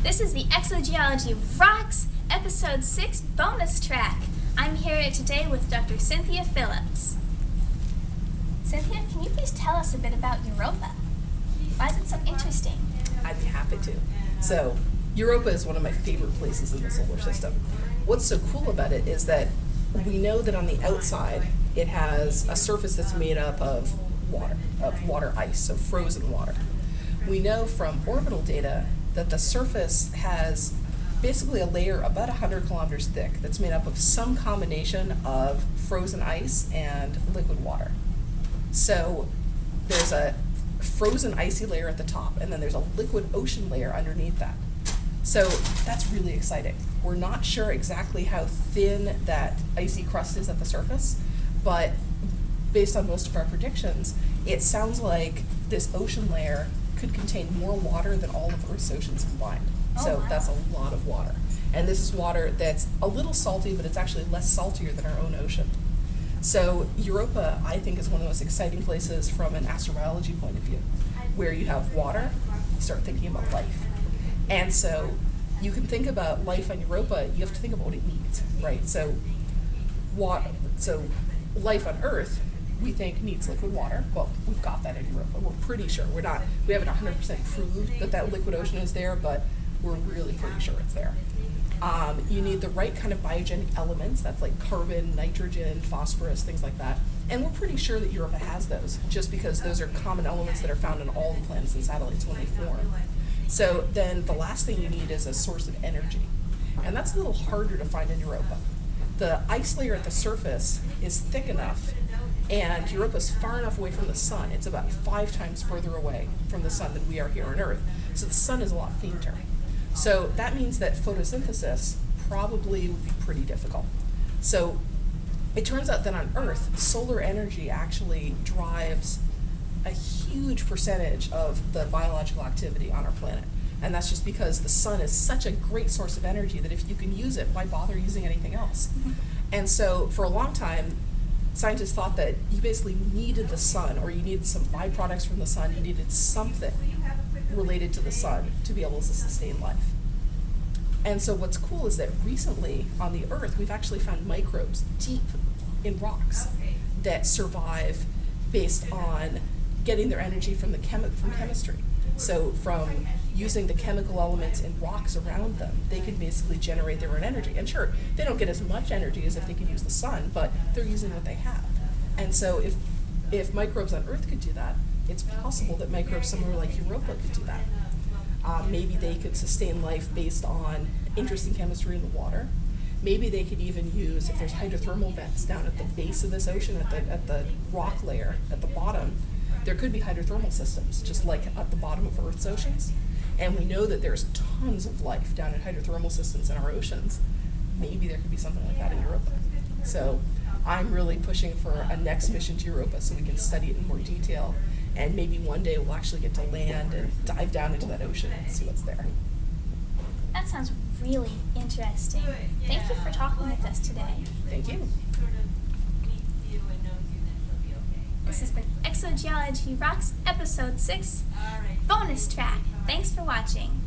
This is the Exogeology ROCKS Episode 6 bonus track. I'm here today with Dr. Cynthia Phillips. Cynthia, can you please tell us a bit about Europa? Why is it so interesting? I'd be happy to. So, Europa is one of my favorite places in the solar system. What's so cool about it is that we know that on the outside it has a surface that's made up of water ice, so frozen water. We know from orbital data that the surface has basically a layer about 100 kilometers thick that's made up of some combination of frozen ice and liquid water. So there's a frozen icy layer at the top, and then there's a liquid ocean layer underneath that. So that's really exciting. We're not sure exactly how thin that icy crust is at the surface, but based on most of our predictions, it sounds like this ocean layer could contain more water than all of Earth's oceans combined. So that's a lot of water. And this is water that's a little salty, but it's actually less saltier than our own ocean. So Europa, I think, is one of the most exciting places from an astrobiology point of view. Where you have water, you start thinking about life. And so you can think about life on Europa, you have to think about what it needs, right? So life on Earth, we think needs liquid water. Well, we've got that in Europa. We're pretty sure. We haven't 100% proved that liquid ocean is there, but we're really pretty sure it's there. You need the right kind of biogenic elements. That's like carbon, nitrogen, phosphorus, things like that. And we're pretty sure that Europa has those, just because those are common elements that are found in all the planets and satellites when they form. So then the last thing you need is a source of energy. And that's a little harder to find in Europa. The ice layer at the surface is thick enough, and Europa's far enough away from the sun. It's about 5 times further away from the sun than we are here on Earth. So the sun is a lot fainter. So that means that photosynthesis probably would be pretty difficult. So it turns out that on Earth, solar energy actually drives a huge percentage of the biological activity on our planet. And that's just because the sun is such a great source of energy that if you can use it, why bother using anything else? And so for a long time, scientists thought that you basically needed the sun, or you needed some byproducts from the sun, you needed something related to the sun to be able to sustain life. And so what's cool is that recently on the Earth, we've actually found microbes deep in rocks that survive based on getting their energy from chemistry. So from using the chemical elements in rocks around them, they can basically generate their own energy. And sure, they don't get as much energy as if they could use the sun, but they're using what they have. And so if microbes on Earth could do that, it's possible that microbes somewhere like Europa could do that. Maybe they could sustain life based on interesting chemistry in the water. Maybe they could even use, if there's hydrothermal vents down at the base of this ocean, at the rock layer at the bottom, there could be hydrothermal systems, just like at the bottom of Earth's oceans. And we know that there's tons of life down in hydrothermal systems in our oceans. Maybe there could be something like that in Europa. So I'm really pushing for a next mission to Europa so we can study it in more detail. And maybe one day we'll actually get to land and dive down into that ocean and see what's there. That sounds really interesting. Thank you for talking with us today. Thank you. This has been Exogeology ROCKS Episode 6 bonus track. Thanks for watching.